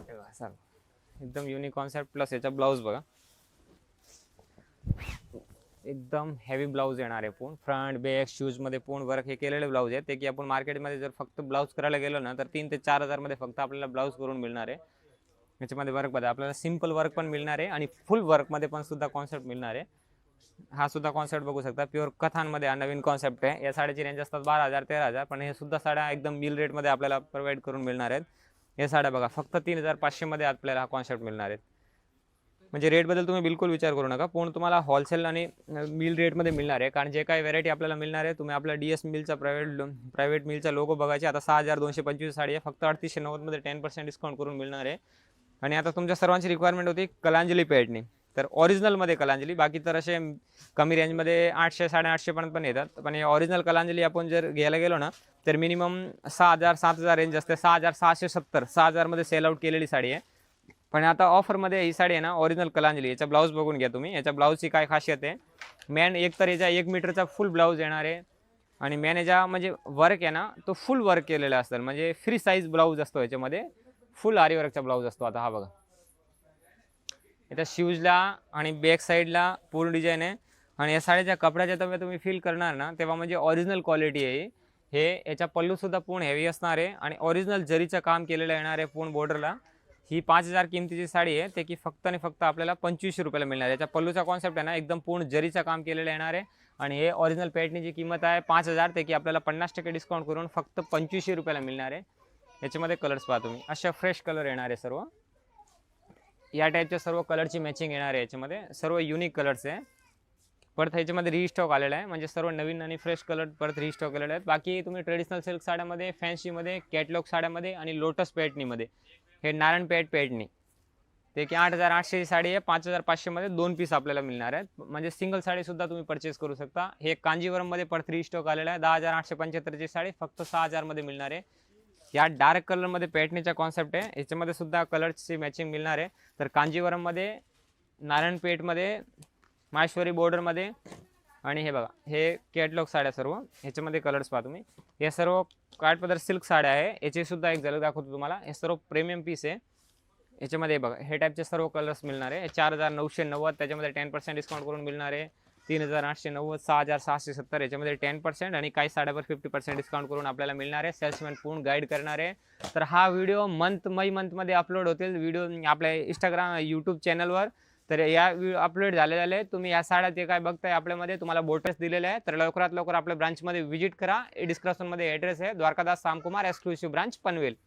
एकदम unique concept plus याचा blouse बघा, एकदम हेवी ब्लाऊज येणार आहे. पूर्ण फ्रंट बॅक शूज मध्ये पूर्ण वर्क हे केलेले ब्लाऊज आहे. ते की आपण मार्केटमध्ये जर फक्त ब्लाऊज करायला गेलो ना तर 3 ते 4 हजार मध्ये फक्त आपल्याला ब्लाऊज करून मिळणार आहे. याच्यामध्ये वर्क बघा, आपल्याला सिंपल वर्क पण मिळणार आहे आणि फुल वर्क मध्ये पण सुद्धा कॉन्सेप्ट मिळणार आहे. हा सुद्धा कॉन्सेप्ट बघू शकता, प्युअर कथांमध्ये हा नवीन कॉन्सेप्ट आहे. या साड्याची रेंज असतात 12,000 13,000, पण हे सुद्धा साड्या एकदम मिल रेटमध्ये आपल्याला प्रोव्हाइड करून मिळणार आहेत. हे साड्या बघा फक्त 3,500 मध्ये आपल्याला हा कॉन्सेप्ट मिळणार आहे. म्हणजे रेटबद्दल तुम्ही बिलकुल विचार करू नका, पूर्ण तुम्हाला होलसेल आणि मिल रेटमध्ये मिळणार आहे. कारण जे काही व्हरायटी आपल्याला मिळणार आहे, तुम्ही आपल्या DS मिलचा प्रायव्हेट मिलचा लोगो बघायचे. आता 6,225 साडी आहे, फक्त 3,890 मध्ये 10% डिस्काउंट करून मिळणार आहे. आणि आता तुमच्या सर्वांची रिक्वायरमेंट होती कलांजली पेटणी, तर ओरिजिनलमध्ये कलांजली, बाकी तर असे कमी रेंजमध्ये 800 850 पर्यंत पण येतात. पण हे ओरिजिनल कलांजली आपण जर घ्यायला गेलो ना तर मिनिमम 6,000 7,000 रेंज असते. 6,670 6,000 मध्ये सेल आउट केलेली साडी आहे. पण आता ऑफरमध्ये ही साडी आहे ना ओरिजिनल कलांजली, याचा ब्लाऊज बघून घ्या तुम्ही. याच्या ब्लाऊजची काय खासियत आहे, मॅन एक तर याचा 1 मीटरचा फुल ब्लाऊज येणार आहे. आणि मॅन याचा म्हणजे वर्क आहे ना तो फुल वर्क केलेला असतं, म्हणजे फ्री साईज ब्लाऊज असतो याच्यामध्ये, फुल आरी वर्कचा ब्लाऊज असतो. आता हा बघा, इथं शूजला आणि बॅक साईडला पूर्ण डिझाईन आहे. आणि या साडीच्या कपड्याच्या तेव्हा तुम्ही फील करणार ना तेव्हा म्हणजे ओरिजिनल क्वालिटी आहे. हे याचा पल्लू सुद्धा पूर्ण हेवी असणार आहे आणि ओरिजिनल जरीचं काम केलेलं येणार आहे पूर्ण बॉर्डरला. ही 5,000 किमतीची साडी आहे, ते की फक्त आणि फक्त आपल्याला 2500 रुपयाला मिळणार. याच्या पल्लूचा कॉन्सेप्ट आहे ना एकदम पूर्ण जरीचं काम केलेलं येणार आहे. आणि हे ओरिजिनल पॅटर्नची किंमत आहे 5,000, ते की आपल्याला 50% डिस्काउंट करून फक्त 2500 रुपयाला मिळणार आहे. याच्यामध्ये कलर्स पहा तुम्ही, अशा फ्रेश कलर येणार आहे सर्व. या टाईपच्या सर्व कलरची मॅचिंग येणार आहे. याच्यामध्ये सर्व युनिक कलर्स आहे. परत ह्याच्यामध्ये रिस्टॉक आलेला आहे, म्हणजे सर्व नवीन आणि फ्रेश कलर परत रिस्टॉक केलेले आहेत. बाकी तुम्ही ट्रेडिशनल सिल्क साड्यामध्ये, फॅन्सीमध्ये, कॅटलॉग साड्यामध्ये आणि लोटस पॅटर्नीमध्ये, हे नारायणपेठ पॅटर्नी, ते की 8,800 साडी आहे. 5,500 मध्ये 2 पीस आपल्याला मिळणार आहेत. म्हणजे सिंगल साडी सुद्धा तुम्ही परचेस करू शकता. हे कांजीवरममध्ये परत रिस्टॉक आलेला आहे. 10,875 ची साडी फक्त 6,000 मध्ये मिळणार आहे. या डार्क कलरमध्ये पॅटर्नीचा कॉन्सेप्ट आहे, याच्यामध्ये सुद्धा कलरची मॅचिंग मिळणार आहे. तर कांजीवरममध्ये, नारायणपेठमध्ये, माहेश्वरी बॉर्डरमध्ये, आणि हे बघा हे कॅटलॉग साड्या सर्व, ह्याच्यामध्ये कलर्स पहा तुम्ही. हे सर्व काठपदर सिल्क साड्या आहे. याची सुद्धा एक झलक दाखवतो तुम्हाला. हे सर्व प्रीमियम पीस आहे. याच्यामध्ये बघा हे टाईपचे सर्व कलर्स मिळणार आहे. 4,990 त्याच्यामध्ये 10% डिस्काउंट करून मिळणार आहे. 3,890, 6,670 याच्यामध्ये 10%, आणि काही साड्यावर 50% डिस्काउंट करून आपल्याला मिळणार आहे. सेल्समॅन पूर्ण गाईड करणार आहे. तर हा व्हिडिओ मई मंथमध्ये अपलोड होतील व्हिडिओ आपल्या इंस्टाग्राम यूट्यूब चॅनलवर. तर या अपलोड झाले तुम्ही या साड्या जे काय बघताय आपल्यामध्ये तुम्हाला बोटस दिलेले आहे. तर लवकरात लवकर आपल्या ब्रांचमध्ये व्हिजिट करा. डिस्क्रिप्शनमध्ये ॲड्रेस आहे, द्वारकादास सामकुमार एक्सक्लुसिव्ह ब्रांच पनवेल.